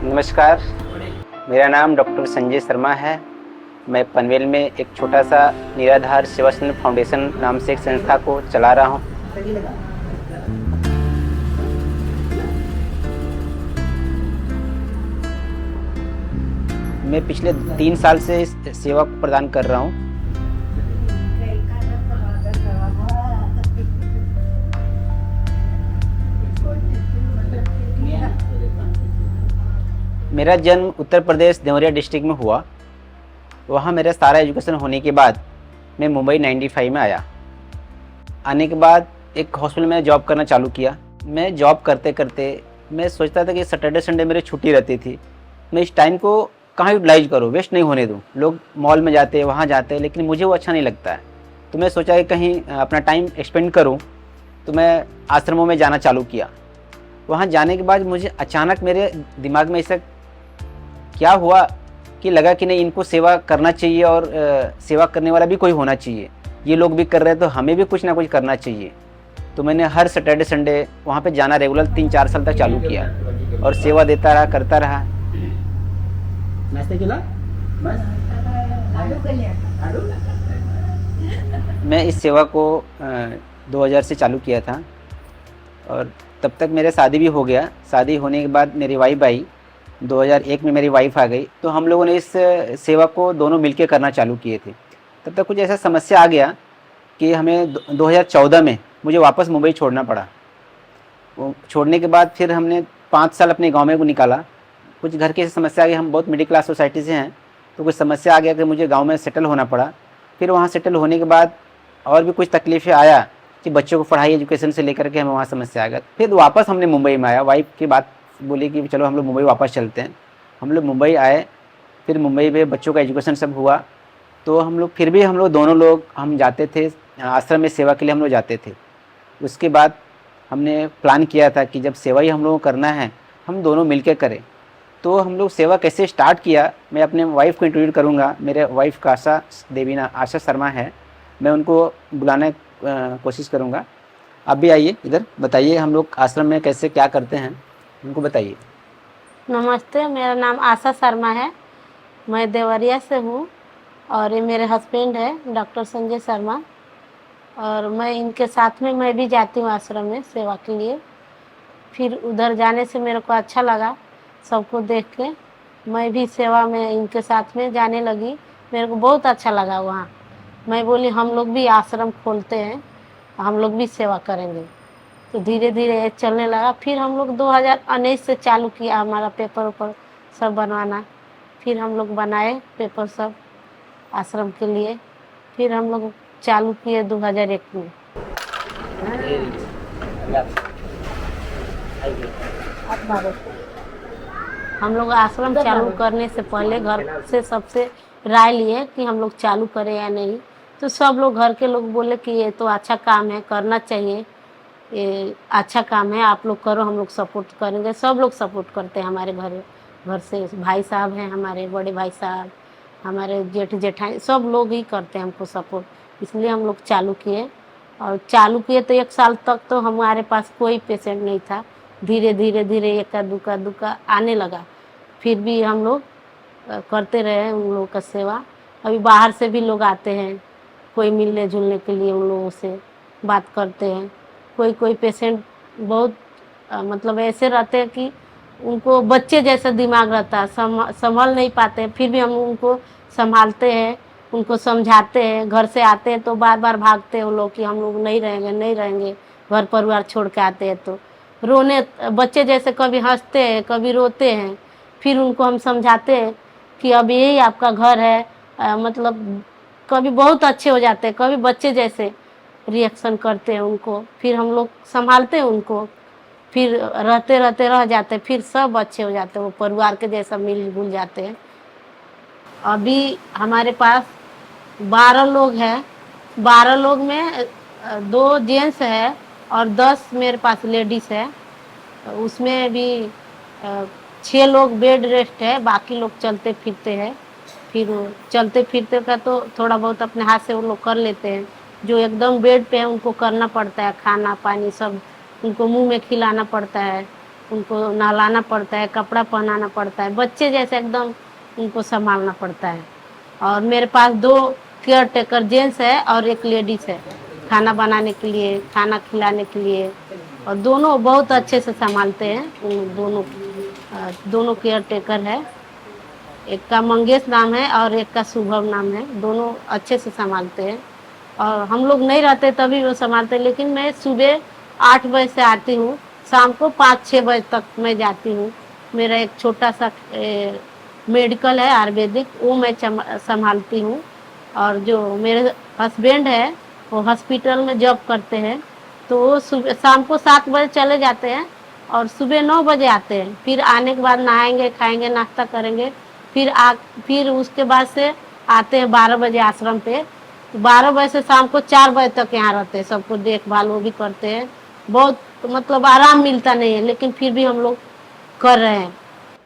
नमस्कार, मेरा नाम डॉक्टर संजय शर्मा है। मैं पनवेल में एक छोटा सा निराधार सेवा सदन फाउंडेशन नाम से एक संस्था को चला रहा हूँ। मैं पिछले 3 साल से इस सेवा को प्रदान कर रहा हूँ। मेरा जन्म उत्तर प्रदेश देवरिया डिस्ट्रिक्ट में हुआ। वहाँ मेरा सारा एजुकेशन होने के बाद मैं मुंबई 95 में आया। आने के बाद एक हॉस्पिटल में जॉब करना चालू किया। मैं जॉब करते करते मैं सोचता था कि सैटरडे संडे मेरी छुट्टी रहती थी, मैं इस टाइम को कहाँ यूटिलाइज करूँ, वेस्ट नहीं होने दूँ। लोग मॉल में जाते, वहाँ जाते, लेकिन मुझे वो अच्छा नहीं लगता है। तो मैं सोचा कि कहीं अपना टाइम एक्सपेंड करूँ, तो मैं आश्रमों में जाना चालू किया। वहाँ जाने के बाद मुझे अचानक मेरे दिमाग में ऐसा क्या हुआ कि लगा कि नहीं, इनको सेवा करना चाहिए और सेवा करने वाला भी कोई होना चाहिए। ये लोग भी कर रहे हैं तो हमें भी कुछ ना कुछ करना चाहिए। तो मैंने हर सैटरडे संडे वहाँ पे जाना रेगुलर 3-4 साल तक चालू किया और सेवा देता रहा, करता रहा। मैं इस सेवा को 2000 से चालू किया था और तब तक मेरे शादी भी हो गया। शादी होने के बाद मेरी वाइफ आई, 2001 में मेरी वाइफ आ गई। तो हम लोगों ने इस सेवा को दोनों मिलकर करना चालू किए थे। तब तक कुछ ऐसा समस्या आ गया कि हमें 2014 में मुझे वापस मुंबई छोड़ना पड़ा। वो छोड़ने के बाद फिर हमने 5 साल अपने गांव में को निकाला। कुछ घर की समस्या आ गई, हम बहुत मिडिल क्लास सोसाइटी से हैं, तो कुछ समस्या आ गया कि मुझे गाँव में सेटल होना पड़ा। फिर वहाँ सेटल होने के बाद और भी कुछ तकलीफ़ें आया कि बच्चों को पढ़ाई एजुकेशन से लेकर के हमें वहाँ समस्या आ गया। फिर वापस हमने मुंबई में आया। वाइफ की बात बोली कि चलो हम लोग मुंबई वापस चलते हैं। हम लोग मुंबई आए। फिर मुंबई में बच्चों का एजुकेशन सब हुआ। तो हम लोग फिर भी हम लोग दोनों लोग हम जाते थे आश्रम में सेवा के लिए, हम लोग जाते थे। उसके बाद हमने प्लान किया था कि जब सेवा ही हम लोगों को करना है, हम दोनों मिलकर करें। तो हम लोग सेवा कैसे स्टार्ट किया, मैं अपने वाइफ को इंट्रोड्यूस करूँगा। मेरे वाइफ का आशा शर्मा है, मैं उनको बुलाने कोशिश करूँगा। आप भी आइए इधर, बताइए हम लोग आश्रम में कैसे क्या करते हैं, उनको बताइए। नमस्ते, मेरा नाम आशा शर्मा है। मैं देवरिया से हूँ और ये मेरे हस्बैंड है डॉक्टर संजय शर्मा। और मैं इनके साथ में मैं भी जाती हूँ आश्रम में सेवा के लिए। फिर उधर जाने से मेरे को अच्छा लगा, सबको देख के मैं भी सेवा में इनके साथ में जाने लगी। मेरे को बहुत अच्छा लगा वहाँ। मैं बोली हम लोग भी आश्रम खोलते हैं, हम लोग भी सेवा करेंगे। तो धीरे धीरे ये चलने लगा। फिर हम लोग 2019 से चालू किया हमारा पेपर वेपर सब बनवाना। फिर हम लोग बनाए पेपर सब आश्रम के लिए। फिर हम लोग चालू किए 2001 में। हम लोग आश्रम चालू करने से पहले घर से सबसे राय लिए कि हम लोग चालू करें या नहीं। तो सब लोग घर के लोग बोले कि ये तो अच्छा काम है, करना चाहिए, ये अच्छा काम है, आप लोग करो, हम लोग सपोर्ट करेंगे। सब लोग सपोर्ट करते हैं हमारे घर से। भाई साहब हैं हमारे, बड़े भाई साहब, हमारे जेठ जेठाई, सब लोग ही करते हैं हमको सपोर्ट। इसलिए हम लोग चालू किए। और चालू किए तो 1 साल तक तो हमारे पास कोई पेशेंट नहीं था। धीरे धीरे धीरे एका दुका आने लगा। फिर भी हम लोग करते रहे उन लोगों का सेवा। अभी बाहर से भी लोग आते हैं, कोई मिलने जुलने के लिए उन लोगों से बात करते हैं। कोई पेशेंट बहुत मतलब ऐसे रहते हैं कि उनको बच्चे जैसा दिमाग रहता है, संभल नहीं पाते हैं। फिर भी हम उनको संभालते हैं, उनको समझाते हैं। घर से आते हैं तो बार बार भागते हैं वो लोग कि हम लोग नहीं रहेंगे, नहीं रहेंगे। घर परिवार छोड़ के आते हैं तो रोने, बच्चे जैसे कभी हंसते हैं, कभी रोते हैं। फिर उनको हम समझाते हैं कि अब यही आपका घर है। मतलब कभी बहुत अच्छे हो जाते हैं, कभी बच्चे जैसे रिएक्शन करते हैं उनको। फिर हम लोग संभालते हैं उनको, फिर रहते रहते रह जाते हैं, फिर सब अच्छे हो जाते हैं, वो परिवार के जैसा मिल जुल जाते हैं। अभी हमारे पास 12 लोग हैं। 12 लोग में 2 जेंट्स है और 10 मेरे पास लेडीज है। उसमें भी 6 लोग बेड रेस्ट है, बाकी लोग चलते फिरते हैं। फिर चलते फिरते का तो थोड़ा बहुत अपने हाथ से वो लोग कर लेते हैं। जो एकदम बेड पे है उनको करना पड़ता है, खाना पानी सब उनको मुंह में खिलाना पड़ता है, उनको नहलाना पड़ता है, कपड़ा पहनाना पड़ता है, बच्चे जैसे एकदम उनको संभालना पड़ता है। और मेरे पास 2 केयर टेकर जेंट्स है और एक लेडीज है, खाना बनाने के लिए, खाना खिलाने के लिए। और दोनों बहुत अच्छे से संभालते हैं, उन दोनों केयर टेकर है। एक का मंगेश नाम है और एक का शुभम नाम है, दोनों अच्छे से संभालते हैं। और हम लोग नहीं रहते तभी वो संभालते हैं, लेकिन मैं सुबह 8 बजे से आती हूँ, शाम को 5-6 बजे तक मैं जाती हूँ। मेरा एक छोटा सा मेडिकल है आयुर्वेदिक, वो मैं संभालती हूँ। और जो मेरे हस्बैंड है वो हॉस्पिटल में जॉब करते हैं, तो वो सुबह शाम को 7 बजे चले जाते हैं और सुबह 9 बजे आते हैं। फिर आने के बाद नहाएंगे, खाएंगे, नाश्ता करेंगे, फिर उसके बाद से आते हैं 12 बजे आश्रम पे। 12 बजे से शाम को 4 बजे तक यहाँ रहते हैं, सबको देखभाल वो भी करते हैं। बहुत मतलब आराम मिलता नहीं है, लेकिन फिर भी हम लोग कर रहे हैं।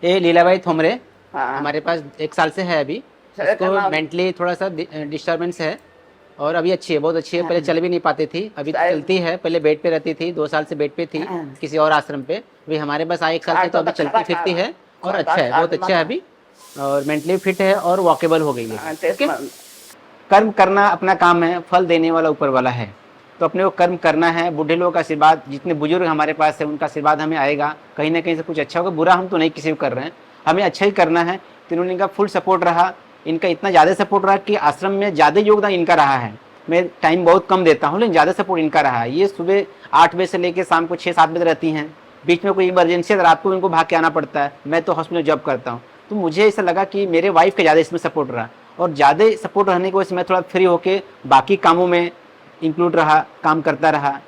ये लीलाबाई थोमरे हाँ। हमारे पास 1 साल से है अभी। सर, इसको करना- मेंटली थोड़ा सा डिस्टर्बेंस है और अभी अच्छी है, बहुत अच्छी है। पहले चल भी नहीं पाती थी, अभी शायद- चलती है। पहले बेड पे रहती थी, 2 साल से बेड पे थी किसी और आश्रम पे। अभी हमारे पास आए 1 साल से, तो अभी चलती फिरती है और अच्छा है, बहुत अच्छा है अभी। और मेंटली फिट है और वॉकेबल हो गई है। हाँ, टेस्ट में- कर्म करना अपना काम है, फल देने वाला ऊपर वाला है, तो अपने को कर्म करना है। बूढ़े लोगों का आशीर्वाद, जितने बुजुर्ग हमारे पास है उनका आशीर्वाद हमें आएगा, कहीं ना कहीं से कुछ अच्छा होगा। बुरा हम तो नहीं किसी को कर रहे हैं, हमें अच्छा ही करना है। तो इन्होंने इनका फुल सपोर्ट रहा, इनका इतना ज़्यादा सपोर्ट रहा कि आश्रम में ज़्यादा योगदान इनका रहा है। मैं टाइम बहुत कम देता हूँ, लेकिन ज़्यादा सपोर्ट इनका रहा है। ये सुबह 8 बजे से लेकर शाम को 6-7 बजे रहती हैं। बीच में कोई इमरजेंसी है तो रात को इनको भाग के आना पड़ता है। मैं तो हॉस्पिटल जॉब करता हूँ, तो मुझे ऐसा लगा कि मेरे वाइफ का ज़्यादा इसमें सपोर्ट रहा, और ज़्यादा सपोर्ट रहने की वजह से मैं थोड़ा फ्री होके बाकी कामों में इंक्लूड रहा, काम करता रहा।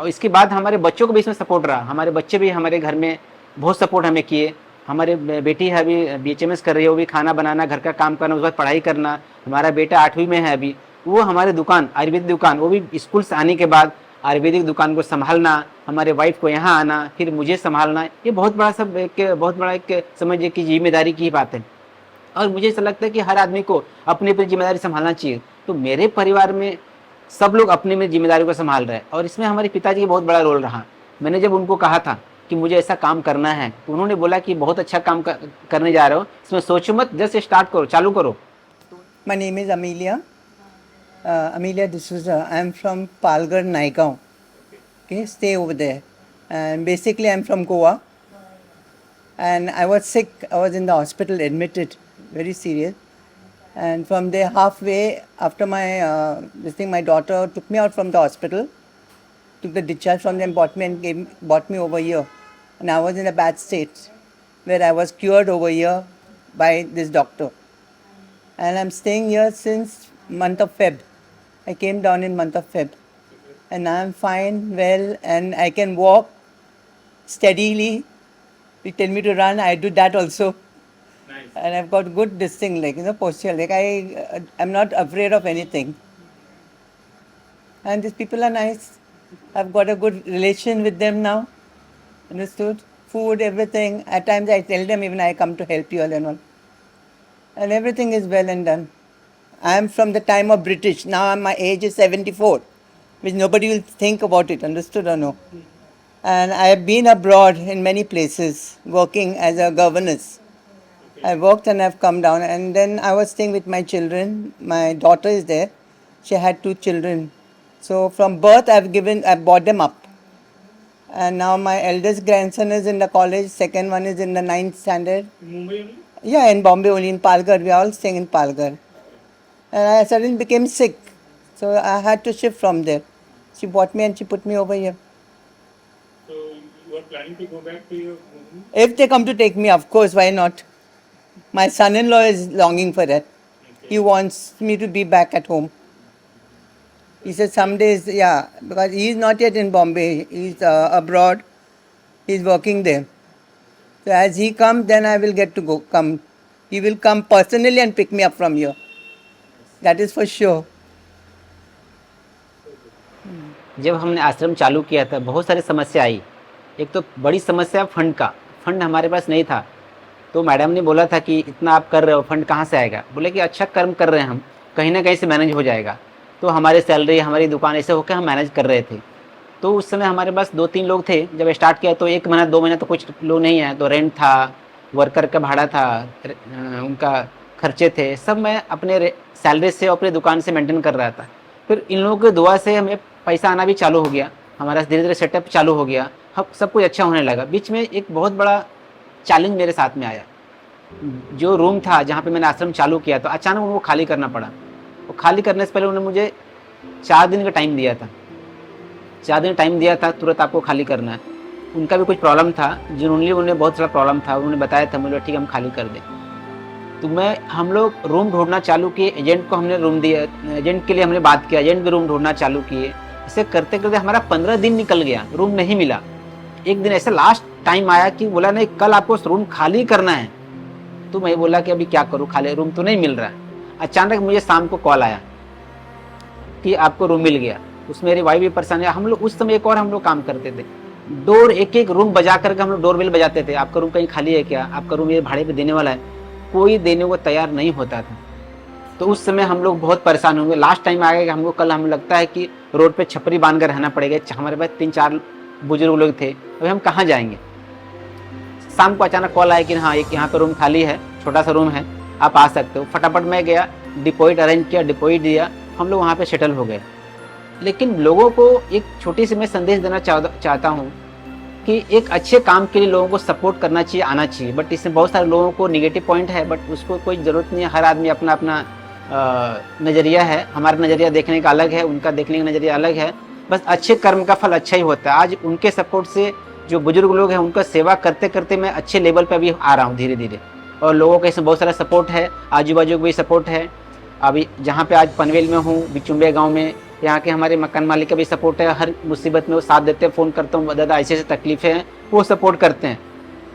इसके बाद हमारे बच्चों को भी इसमें सपोर्ट रहा। हमारे बच्चे भी हमारे घर में बहुत सपोर्ट हमें किए। हमारे बेटी है अभी BHMS कर रही है, वो भी खाना बनाना, घर का काम करना, उसके बाद पढ़ाई करना। हमारा बेटा 8वीं में है अभी, वो हमारे दुकान, आयुर्वेदिक दुकान, वो भी स्कूल से आने के बाद आयुर्वेदिक दुकान को संभालना, हमारे वाइफ को यहाँ आना, फिर मुझे संभालना, ये बहुत बड़ा सब बहुत बड़ा एक समझिए कि जिम्मेदारी की बात है। और मुझे ऐसा लगता है कि हर आदमी को अपनी अपनी जिम्मेदारी संभालना चाहिए। तो मेरे परिवार में सब लोग अपनी अपनी जिम्मेदारी को संभाल रहे हैं, और इसमें हमारे पिताजी का बहुत बड़ा रोल रहा। मैंने जब उनको कहा था कि मुझे ऐसा काम करना है, तो उन्होंने बोला कि बहुत अच्छा काम करने जा रहे हो, इसमें सोचो मत, जस्ट स्टार्ट करो, चालू करो। My name is Amelia. Amelia D'Souza. I'm from Palghar, Naigaon. Okay, stay over there. And basically, I'm from Goa. And I was sick. I was in the hospital, admitted, very serious. And from there, halfway after my my daughter took me out from the hospital, took the discharge from them, brought me over here. And I was in a bad state, where I was cured over here by this doctor. And I'm staying here since month of Feb. I came down in month of Feb. And I'm fine, well, and I can walk steadily. They tell me to run, I do that also. Nice. And I've got good this thing, like, posture. Like I'm not afraid of anything. And these people are nice. I've got a good relation with them now. Understood? Food, everything. At times I tell them even I come to help you all and all. And everything is well and done. I am from the time of British. Now my age is 74, which nobody will think about it, understood or no? And I have been abroad in many places, working as a governess. I worked and I've come down, and then I was staying with my children. My daughter is there. She had 2 children. So from birth I brought them up. And now my eldest grandson is in the college, second one is in the 9th standard. Yeah, in Bombay only, in Palghar. We are all staying in Palghar. And I suddenly became sick. So I had to shift from there. She bought me and she put me over here. So you are planning to go back to your home? If they come to take me, of course, why not? My son-in-law is longing for that. He wants me to be back at home. He said some days, yeah, because he is not yet in Bombay. He is abroad. He is working there. So as he comes, then I will get to come. He will come personally and pick me up from here. That is for sure. जब हमने आश्रम चालू किया था, बहुत सारी समस्या आई। एक तो बड़ी समस्या फंड का, फंड हमारे पास नहीं था। तो मैडम ने बोला था कि इतना आप कर रहे हो, फंड कहाँ से आएगा? बोले कि अच्छा कर्म कर रहे हैं हम, कहीं ना कहीं से मैनेज हो जाएगा। तो हमारी सैलरी हमारी दुकान ऐसे होकर हम मैनेज कर रहे थे। तो उस समय हमारे पास 2-3 लोग थे। जब स्टार्ट किया तो 1 महीना 2 महीना तो कुछ लोग नहीं आए, तो रेंट था, वर्कर का भाड़ा था, उनका खर्चे थे, सब मैं अपने सैलरी से और अपनी दुकान से मेंटेन कर रहा था। फिर इन लोगों की दुआ से हमें पैसा आना भी चालू हो गया, हमारा धीरे धीरे सेटअप चालू हो गया, हम सब कुछ अच्छा होने लगा। बीच में एक बहुत बड़ा चैलेंज मेरे साथ में आया। जो रूम था जहाँ पे मैंने आश्रम चालू किया तो अचानक उनको खाली करना पड़ा। वो खाली करने से पहले उन्होंने मुझे 4 दिन का टाइम दिया था। 4 दिन टाइम दिया था, तुरंत आपको खाली करना है। उनका भी कुछ प्रॉब्लम था, जिन्होंने उन्हें बहुत सारा प्रॉब्लम था, उन्होंने बताया था मुझे, ठीक है हम खाली कर दें। तो हम लोग रूम ढूंढना चालू किए, एजेंट को हमने रूम दिया, एजेंट के लिए हमने बात किया, एजेंट भी रूम ढूंढना चालू किए। ऐसे करते करते हमारा 15 दिन निकल गया, रूम नहीं मिला। एक दिन ऐसा लास्ट टाइम आया कि बोला नहीं कल आपको रूम खाली करना है। तो मैं बोला कि अभी क्या करूँ, खाली रूम तो नहीं मिल रहा है। अचानक मुझे शाम को कॉल आया कि आपको रूम मिल गया। उसमें मेरी वाइफ भी परेशान है। हम लोग उस समय एक और हम लोग काम करते थे, डोर एक एक रूम बजा करके हम लोग डोर बेल बजाते थे, आपका रूम कहीं खाली है क्या, आपका रूम ये भाड़े पे देने वाला है। कोई देने को तैयार नहीं होता था। तो उस समय हम लोग बहुत परेशान होंगे। लास्ट टाइम आ गया कि हमको कल हमें लगता है कि रोड पे छपरी बांध कर रहना पड़ेगा। हमारे पास 3-4 बुजुर्ग लोग थे, अभी हम कहाँ जाएंगे। शाम को अचानक कॉल आया कि हाँ एक यहाँ पे रूम खाली है, छोटा सा रूम है, आप आ सकते हो। फटाफट मैं गया, डिपॉजिट अरेंज किया, डिपॉजिट दिया, हम लोग वहाँ पे सेटल हो गए। लेकिन लोगों को एक छोटी सी मैं संदेश देना चाहता हूँ कि एक अच्छे काम के लिए लोगों को सपोर्ट करना चाहिए, आना चाहिए। बट इसमें बहुत सारे लोगों को निगेटिव पॉइंट है, बट उसको कोई ज़रूरत नहीं है। हर आदमी अपना अपना नज़रिया है, हमारा नज़रिया देखने का अलग है, उनका देखने का नज़रिया अलग है। बस अच्छे कर्म का फल अच्छा ही होता है। आज उनके सपोर्ट से जो बुजुर्ग लोग हैं उनका सेवा करते करते मैं अच्छे लेवल पर अभी आ रहा हूँ धीरे धीरे। और लोगों का इसमें बहुत सारा सपोर्ट है, आजू बाजू का भी सपोर्ट है। अभी जहाँ पे आज पनवेल में हूँ, बिचुम्बे गांव में, यहाँ के हमारे मकान मालिक का भी सपोर्ट है। हर मुसीबत में वो साथ देते हैं, फ़ोन करता हूँ, दादा ऐसे ऐसे तकलीफ़ें हैं, वो सपोर्ट करते हैं।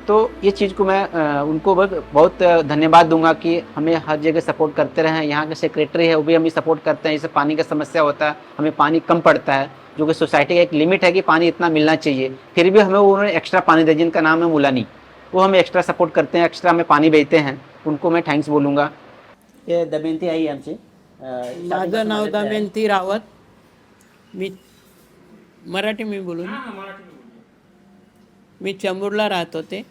तो ये चीज़ को मैं उनको बहुत धन्यवाद दूंगा कि हमें हर जगह सपोर्ट करते रहें। यहाँ के सेक्रेटरी है वो भी हमें सपोर्ट करते हैं। जैसे पानी का समस्या होता है, हमें पानी कम पड़ता है, जो कि सोसाइटी का एक लिमिट है कि पानी इतना मिलना चाहिए, फिर भी हमें उन्होंने एक्स्ट्रा पानी दिया, जिनका नाम है मुलानी, वो हमें एक्स्ट्रा सपोर्ट करते हैं, एक्स्ट्रा हमें पाणी भेजते हैं, उनको मैं थँक्स बोलूँगा। ये दमयंती आई आमची, माझं नाव दमयंती रावत. मी मराठी मी बोलून मी चंबूरला राहत होते.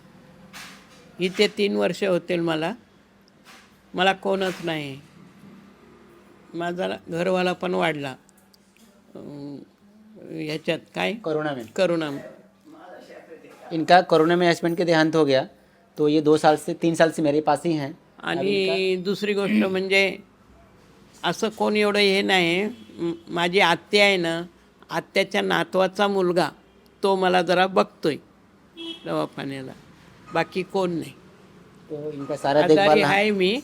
इथे 3 वर्ष होतील मला कोणच नाही. माझा घरवाला पण वाढला ह्याच्यात काय करोना में. इनका कोरोना में हस्बैंड के देहांत हो गया, तो ये 3 साल से मेरे पास ही हैं. आणि दुसरी गोष्ट म्हणजे असं कोण एवढं हे नाही. माझी आत्या आहे ना, आत्याच्या नातवाचा मुलगा तो मला जरा बघतोय दवाखान्याला, बाकी कोण नाही. तो इनका सारा आजारी देखभाल आहे मी,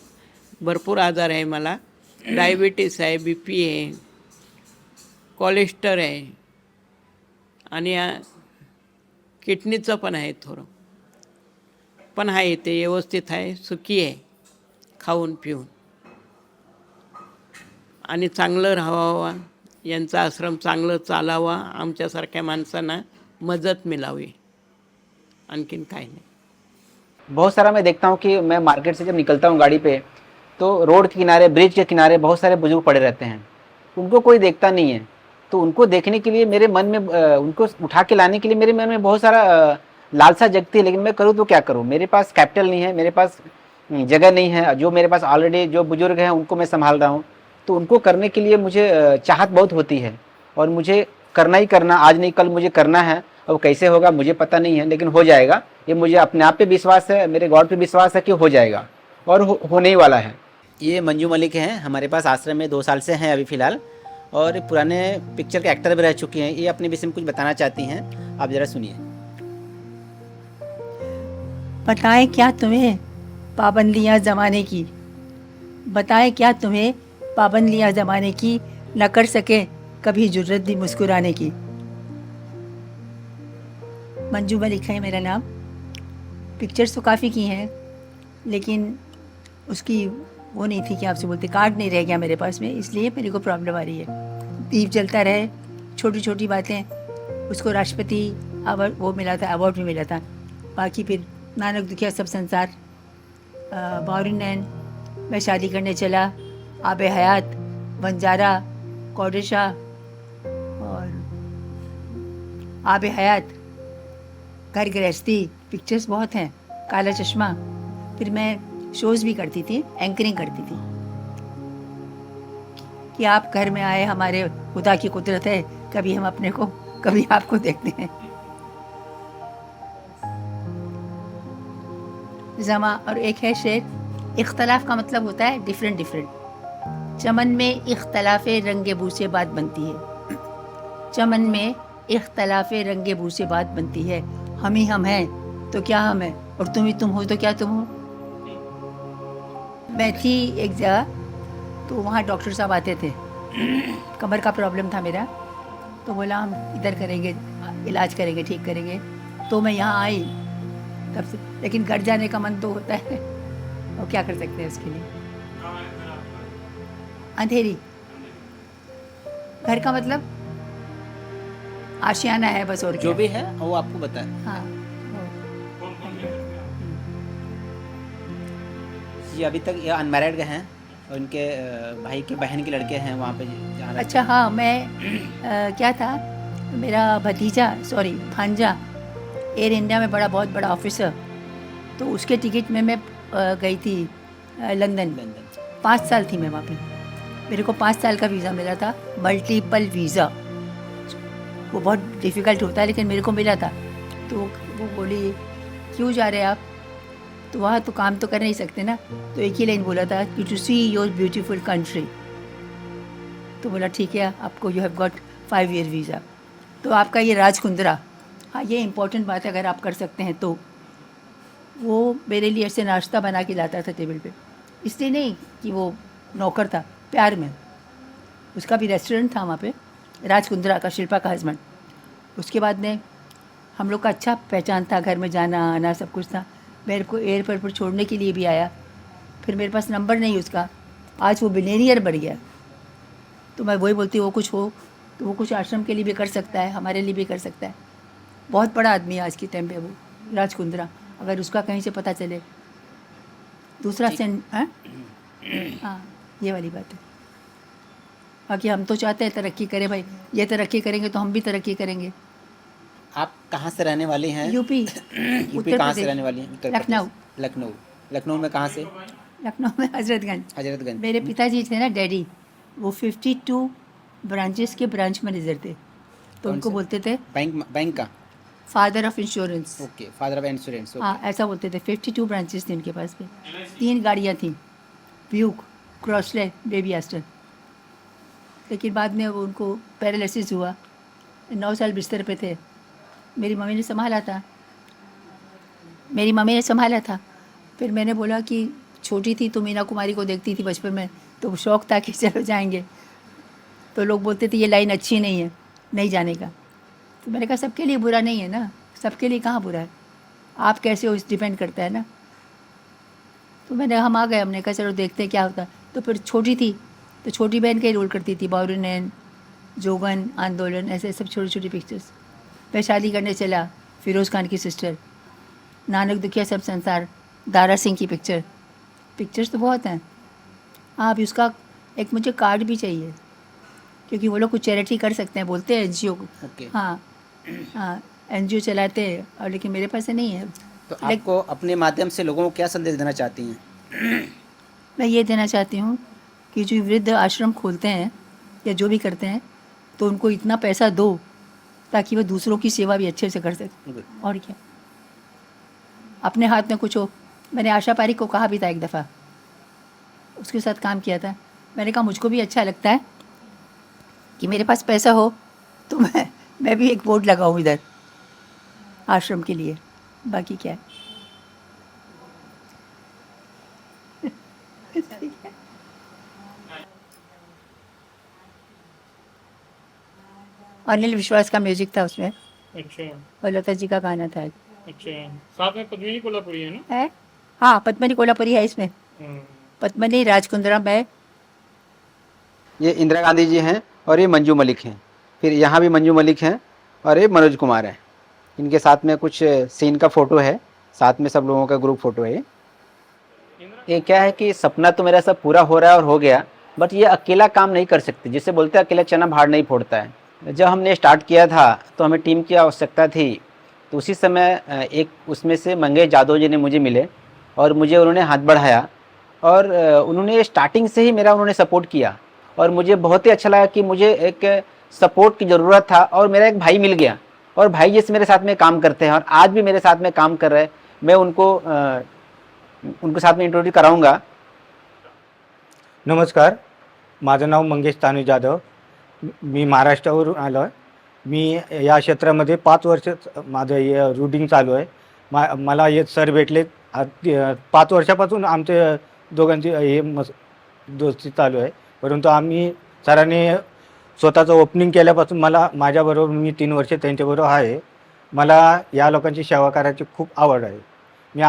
भरपूर आजार आहे मला. डायबिटीस आहे, BP आहे, कोलेस्टर आहे आणि किडनीचं पण आहे थोडं. पण आहे ते व्यवस्थित आहे, सुखी आहे, खाऊन पिऊन. आणि चांगलं राहावं, यांचा आश्रम चांगलं चालावा, आमच्यासारख्या माणसांना मदत मिळावी, आणखीन काय नाही. बहुत सारा मैं देखता हूँ कि मैं मार्केट से जब निकलता हूँ गाड़ी पे, तो रोड के किनारे, ब्रिज के किनारे बहुत सारे बुजुर्ग पड़े रहते हैं, उनको कोई देखता नहीं है. तो उनको देखने के लिए मेरे मन में, उनको उठा के लाने के लिए मेरे मन में बहुत सारा लालसा जगती है. लेकिन मैं करूँ तो क्या करूँ, मेरे पास कैपिटल नहीं है, मेरे पास जगह नहीं है. जो मेरे पास ऑलरेडी जो बुजुर्ग हैं उनको मैं संभाल रहा हूँ, तो उनको करने के लिए मुझे चाहत बहुत होती है और मुझे करना ही करना, आज नहीं कल मुझे करना है. अब कैसे होगा मुझे पता नहीं है, लेकिन हो जाएगा. ये मुझे अपने आप पे विश्वास है, मेरे गॉड पे विश्वास है कि हो जाएगा और होने ही वाला है. ये मंजू मलिक हैं, हमारे पास आश्रम में 2 साल से हैं अभी फ़िलहाल, और पुराने पिक्चर के एक्टर भी रह चुकी हैं. ये अपने विषय में कुछ बताना चाहती हैं, आप ज़रा सुनिए. बताएं क्या तुम्हें पाबंदियां ज़माने की, बताएं क्या तुम्हें पाबंदियां ज़माने की, न कर सके कभी जुर्रत भी मुस्कुराने की. मंजू मलिक है मेरा नाम. पिक्चर्स तो काफ़ी की हैं, लेकिन उसकी वो नहीं थी कि आपसे बोलते, कार्ड नहीं रह गया मेरे पास में, इसलिए मेरे को प्रॉब्लम आ रही है. दीप जलता रहे, छोटी छोटी बातें. उसको राष्ट्रपति अवार्ड वो मिला था, अवार्ड भी मिला था. बाकी फिर नानक दुखिया सब संसार, बावरी नैन, मैं शादी करने चला, आबे हयात, बंजारा, कौडे शाह और आब हयात, घर गृहस्थी, पिक्चर्स बहुत हैं, काला चश्मा। फिर मैं शोज़ भी करती थी, एंकरिंग करती थी कि आप घर में आए, हमारे खुदा की कुदरत है, कभी हम अपने को कभी आपको देखते हैं। जमा और एक है शेर, इख्तलाफ का मतलब होता है डिफरेंट डिफरेंट। चमन में इख्तलाफे रंगे बू से बात बनती है, चमन में इख्तलाफे रंगे बू से बात बनती है। हम ही हम हैं तो क्या हम हैं, और तुम ही तुम हो तो क्या तुम हो। मैं थी एक जगह, तो वहाँ डॉक्टर साहब आते थे, कमर का प्रॉब्लम था मेरा, तो बोला हम इधर करेंगे, इलाज करेंगे, ठीक करेंगे। तो मैं यहाँ आई तब से, लेकिन घर जाने का मन तो होता है, और क्या कर सकते हैं उसके लिए। अंधेरी, घर का मतलब आशियाना है बस, और जो क्या। भी है वो आपको बताएं। हाँ, जी अभी तक ये अनमैरिड हैं और इनके भाई के बहन के लड़के हैं वहाँ पे जहाँ रहते अच्छा हाँ, मैं क्या था, मेरा भतीजा सॉरी भांजा एयर इंडिया में बहुत बड़ा ऑफिसर, तो उसके टिकट में मैं गई थी लंदन। हैं, लंदन। 5 साल थी मैं वहाँ पे, मेरे को 5 साल का वीज़ा मिला था, मल्टीपल वीज़ा। वो बहुत डिफ़िकल्ट होता है, लेकिन मेरे को मिला था। तो वो बोली क्यों जा रहे हैं आप, तो वहाँ तो काम तो कर नहीं सकते ना, तो एक ही लाइन बोला था कि to see your beautiful country. तो बोला ठीक है, आपको you have got 5 year visa. तो आपका ये राजकुंद्रा, हाँ ये इम्पोर्टेंट बात है, अगर आप कर सकते हैं तो। वो मेरे लिए ऐसे नाश्ता बना के लाता था टेबल पे, इसलिए नहीं कि वो नौकर था, प्यार में। उसका भी रेस्टोरेंट था वहाँ पे, राजकुंद्रा का, शिल्पा का हस्बैंड। उसके बाद में हम लोग का अच्छा पहचान था, घर में जाना आना सब कुछ था। मेरे को एयरपोर्ट पर छोड़ने के लिए भी आया, फिर मेरे पास नंबर नहीं उसका, आज वो बिलियनियर बढ़ गया। तो मैं वही बोलती हूँ, वो कुछ हो तो वो कुछ आश्रम के लिए भी कर सकता है, हमारे लिए भी कर सकता है। बहुत बड़ा आदमी है आज के टाइम पे वो राजकुंद्रा, अगर उसका कहीं से पता चले। दूसरा सेंड हाँ, ये वाली बात है। बाकी हम तो चाहते हैं तरक्की करे भाई, ये तरक्की करेंगे तो हम भी तरक्की करेंगे। आप कहाँ से रहने वाली हैं? यूपी, यूपी उत्तर कहाँ से प्रदेश, रहने वाली हैं? उत्तर प्रदेश। लखनऊ। लखनऊ। लखनऊ में कहाँ से? लखनऊ में हजरतगंज। हजरतगंज। मेरे पिताजी थे ना डैडी, वो 52 ब्रांचेस के ब्रांच मैनेजर थे, तो कौन उनको से? बोलते थे बैंक का? Father of insurance. Okay, father of insurance. हाँ ऐसा बोलते थे। 52 ब्रांचेस थी उनके पास में, 3 गाड़ियाँ थी, ब्यूक, क्रॉसले, बेबी एस्टर। लेकिन बाद में वो उनको पैरालिसिस हुआ, 9 साल बिस्तर पे थे। मेरी मम्मी ने संभाला था। फिर मैंने बोला कि छोटी थी तो मीना कुमारी को देखती थी बचपन में, तो शौक़ था कि चलो जाएंगे। तो लोग बोलते थे ये लाइन अच्छी नहीं है, नहीं जाने का। तो मैंने कहा सबके लिए बुरा नहीं है ना, सबके लिए कहाँ बुरा है, आप कैसे हो इस डिपेंड करता है ना। तो हम आ गए, हमने कहा चलो देखते हैं क्या होता। तो फिर छोटी थी तो छोटी बहन का ही रोल करती थी, बाउरनैन, जोगन, आंदोलन, ऐसे सब छोटी छोटी पिक्चर्स। मैं शादी करने चला, फिरोज़ खान की सिस्टर, नानक दुखिया सब संसार, दारा सिंह की पिक्चर्स तो बहुत हैं। हाँ अभी उसका एक मुझे कार्ड भी चाहिए, क्योंकि वो लोग कुछ चैरिटी कर सकते हैं, बोलते हैं एनजीओ। ओके। हाँ हाँ, एनजीओ चलाते हैं, और लेकिन मेरे पास नहीं है। तो आपको अपने माध्यम से लोगों को क्या संदेश देना चाहती हैं? मैं ये देना चाहती हूँ कि जो वृद्ध आश्रम खोलते हैं या जो भी करते हैं, तो उनको इतना पैसा दो ताकि वो दूसरों की सेवा भी अच्छे से कर सकें। और क्या, अपने हाथ में कुछ हो। मैंने आशा पारिक को कहा भी था एक दफ़ा, उसके साथ काम किया था। मैंने कहा मुझको भी अच्छा लगता है कि मेरे पास पैसा हो तो मैं भी एक बोर्ड लगाऊँ इधर आश्रम के लिए, बाकी क्या है। अनिल विश्वास का म्यूजिक था उसमें, अच्छा और लता जी का गाना था। अच्छा, साथ में पद्मिनी कोल्हापुरी है ना? है हाँ, पद्मनी कोल्हापुरी है इसमें, हम्म। पद्मनी, राजकुंद्रा, मैं। ये इंदिरा गांधी जी हैं और ये मंजू मलिक हैं। फिर यहाँ भी मंजू मलिक हैं और ये मनोज कुमार हैं। इनके साथ में कुछ सीन का फ़ोटो है, साथ में सब लोगों का ग्रुप फ़ोटो है। ये क्या है कि सपना तो मेरा सब पूरा हो रहा है और हो गया, बट ये अकेला काम नहीं कर सकते, जिसे बोलते हैं अकेला चना भाड़ नहीं फोड़ता है। जब हमने स्टार्ट किया था तो हमें टीम की आवश्यकता थी, तो उसी समय एक उसमें से मंगेश यादव जी ने मुझे मिले और मुझे उन्होंने हाथ बढ़ाया और उन्होंने स्टार्टिंग से ही मेरा उन्होंने सपोर्ट किया और मुझे बहुत ही अच्छा लगा कि मुझे एक सपोर्ट की ज़रूरत था और मेरा एक भाई मिल गया और भाई जैसे मेरे साथ में काम करते हैं और आज भी मेरे साथ में काम कर रहे हैं। मैं उनके साथ में इंट्रोड्यूस कराऊंगा। नमस्कार, माझं नाव मंगेश तानू जाधव. मी महाराष्ट्रावरून आलो आहे. मी या क्षेत्रामध्ये 5 वर्ष माझं हे रूटिंग चालू आहे. मला हे सर भेटले 5 वर्षापासून आमचे दोघांची हे दोस्ती चालू आहे. परंतु आम्ही सरांनी स्वतःचं ओपनिंग केल्यापासून माझ्याबरोबर मी 3 वर्ष त्यांच्याबरोबर आहे. मला या लोकांची सेवा करायची खूप आवड आहे.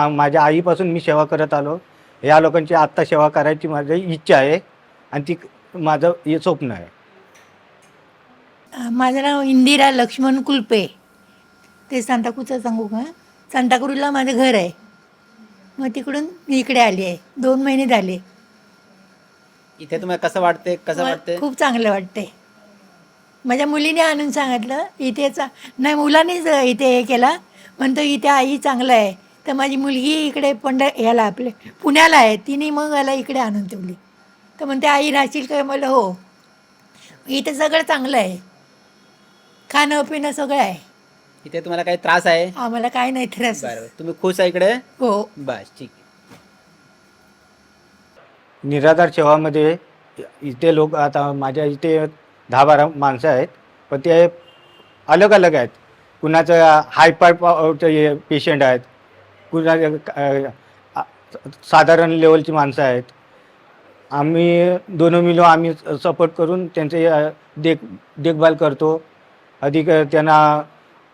माझ्या आईपासून मी सेवा करत आलो. या लोकांची आत्ता सेवा करायची माझी इच्छा आहे आणि ती माझं हे स्वप्न आहे. माझं नाव इंदिरा लक्ष्मण कुलपे. ते सांताक्रूजचं सांगू का? सांताक्रूजला माझं घर आहे. मग तिकडून मी इकडे आली आहे. 2 महिने झाले. इथे तुम्हाला कसं वाटते? खूप चांगलं वाटते. माझ्या मुलीने आणून सांगितलं इथेच नाही, मुलानेच इथे हे केला, म्हणतो इथे आई चांगलं आहे. तर माझी मुलगी इकडे याला आपले पुण्याला आहे, तिने मग याला इकडे आणून ठेवली. तर म्हणते आई राहशील काय? मला हो. इथे सगळं चांगलं आहे, खाणं पिणं सगळं आहे. इथे तुम्हाला काही त्रास आहे? आम्हाला काय नाही त्रास. बरं, तुम्ही खुश आहे इकडे? हो. बस ठीक आहे. निराधार सेवामध्ये इथे लोक आता माझ्या इथे 10-12 माणसं आहेत, पण ते अलग अलग आहेत. कुणाचं हायपर पेशंट आहेत, साधारण लेवलची माणसं आहेत. आम्ही दोनों मिळून आम्ही सपोर्ट करून त्यांचे देखभाल करतो. अधिक त्यांना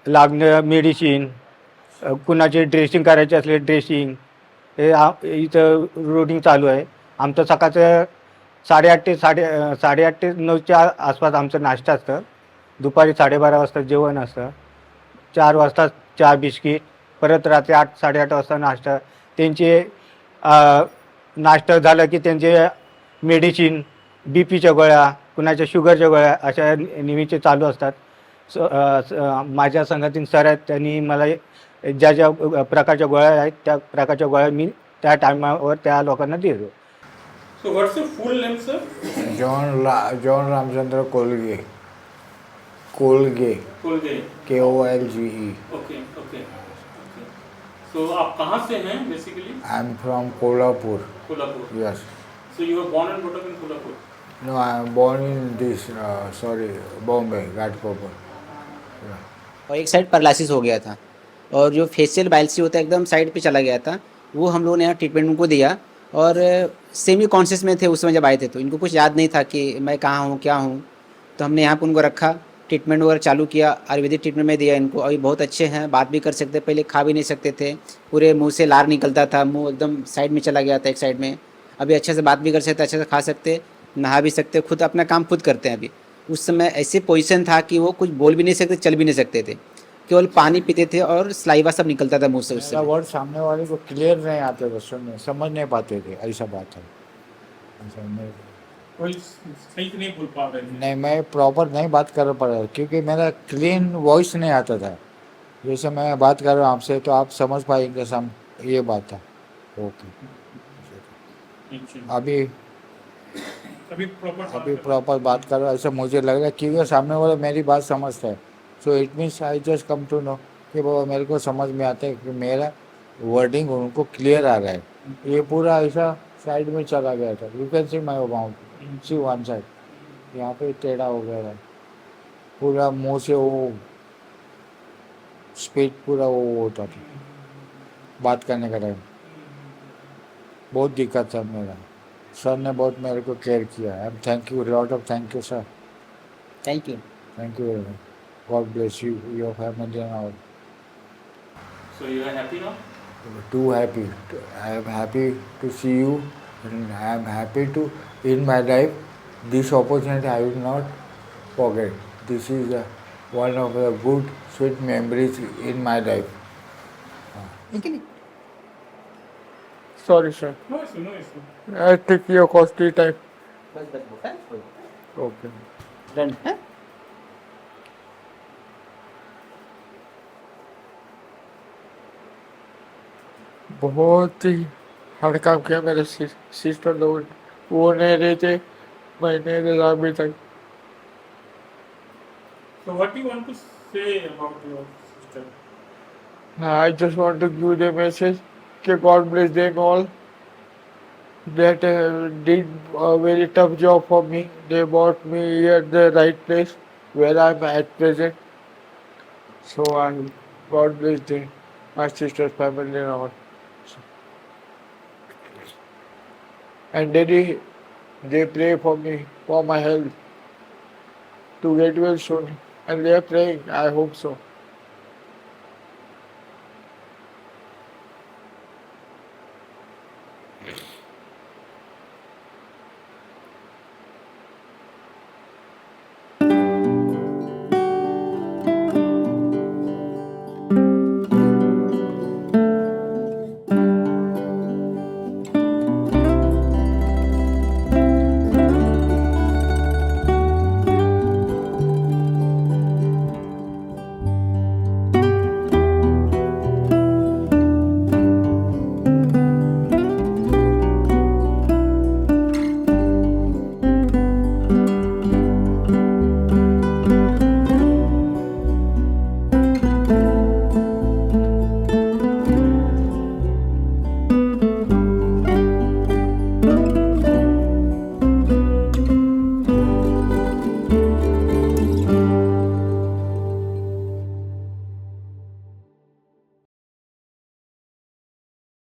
लागणं मेडिसिन, कुणाचे ड्रेसिंग करायचे असले ड्रेसिंग, हे इथं रूटिंग चालू आहे. आमचं सकाळचं 8:30 ते 9च्या आसपास आमचं नाश्ता असतं. दुपारी 12:30 वाजता जेवण असतं. 4 वाजता चहा बिस्किट, परत रात्री 8-8:30 वाजता नाश्ता. त्यांचे नाश्ता झालं की त्यांचे मेडिसिन, बीपीच्या गोळ्या, कुणाच्या शुगरच्या गोळ्या अशा नेहमीचे चालू असतात. माझ्या संघातील सर आहेत, त्यांनी मला ज्या ज्या प्रकारच्या गोळ्या आहेत त्या प्रकारच्या गोळ्या मी त्या टायमावर त्या लोकांना देतो. So what's your full name, sir? John Ramchandra Kolge. Kolge. Kolge. KOLGE. Okay, okay, okay. So आप कहाँ से हैं basically? I'm from Kolhapur. Kolhapur. Yes. So you were born and brought up in Kolhapur. No, I'm born in Bombay, Ghatkopar. Yeah. और एक side paralysis हो गया था और जो फेशियल बायल्सी होता है एकदम साइड पे चला गया था. वो हम लोगों ने यहाँ ट्रीटमेंट उनको दिया और सेमी कॉन्शियस में थे उस समय जब आए थे, तो इनको कुछ याद नहीं था कि मैं कहाँ हूँ क्या हूँ. तो हमने यहाँ पर उनको रखा, ट्रीटमेंट वगैरह चालू किया, आयुर्वेदिक ट्रीटमेंट में दिया इनको. अभी बहुत अच्छे हैं, बात भी कर सकते, पहले खा भी नहीं सकते थे, पूरे मुंह से लार निकलता था, मुंह एकदम साइड में चला गया था एक साइड में. अभी अच्छे से बात भी कर सकते, अच्छे से खा सकते, नहा भी सकते, खुद अपना काम खुद करते हैं. अभी उस समय ऐसे पोजीशन था कि वो कुछ बोल भी नहीं सकते, चल भी नहीं सकते थे, केवल पानी पीते थे और सलाइवा सब निकलता था मुंह से. उससे वर्ड सामने वाले को क्लियर नहीं आते थे, सुनने समझ नहीं पाते थे, ऐसा बात है. कोई सही से नहीं बोल पा रहे हैं. नहीं, मैं प्रॉपर नहीं बात कर पा रहा क्योंकि मेरा क्लीन वॉइस नहीं आता था. जैसे मैं बात कर रहा हूँ आपसे तो आप समझ पाएंगे. ये बात था. ओके. अभी प्रॉपर बात कर रहा ऐसा मुझे लग रहा है क्योंकि सामने वाला मेरी बात समझता है. So it means I just come to know कि बाबा मेरे को समझ में आता है कि मेरा वर्डिंग उनको क्लियर आ रहा है. ये पूरा ऐसा साइड में चला गया था. You can see my mouth, see one side, यहाँ पे टेढ़ा हो गया था पूरा. मुंह से वो स्पीच पूरा वो होता था बात करने का टाइम. बहुत दिक्कत था मेरा. सर ने बहुत मेरे को केयर किया. I am thank you, lot of thank you sir. Thank you. Thank you very much. God bless you, your family and all. So you are happy now? Too happy. I am happy to see you and I am happy to, in my life, this opportunity I will not forget. This is one of the good, sweet memories in my life. Sorry, sir. No issue, no issue. I take your costly time. बस बस बोटा okay run है। बहुत ही hard काम किया मेरे sister लोग, वो नहीं रहते महीने अभी तक। So what do you want to say about your sister? I just want to give the message that God bless them all. That did a very tough job for me. They brought me at the right place where I'm at present. So I, God bless them, my sister's family and all. And Daddy, they pray for me, for my health, to get well soon. And they are praying, I hope so.